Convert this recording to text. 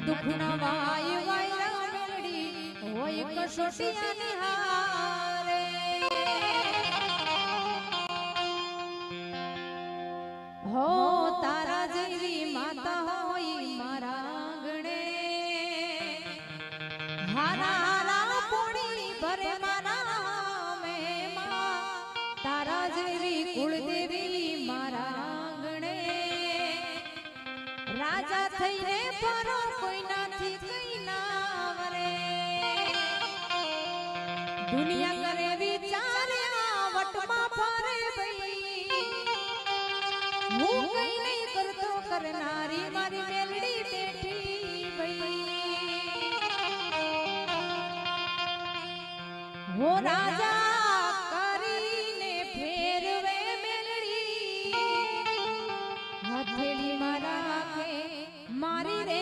દુખના Y વાયરા મેળી હોય કસોટિયા નિહારે હો તારા જેવી માતા હોય મારા આંગણે હારા હારા પોણી ભરે મારા મેમાં તારા જેવી કુળદેવી મારા આંગણે રાજા થઈને પરો કોઈ નાથી કઈ ના વરે દુનિયા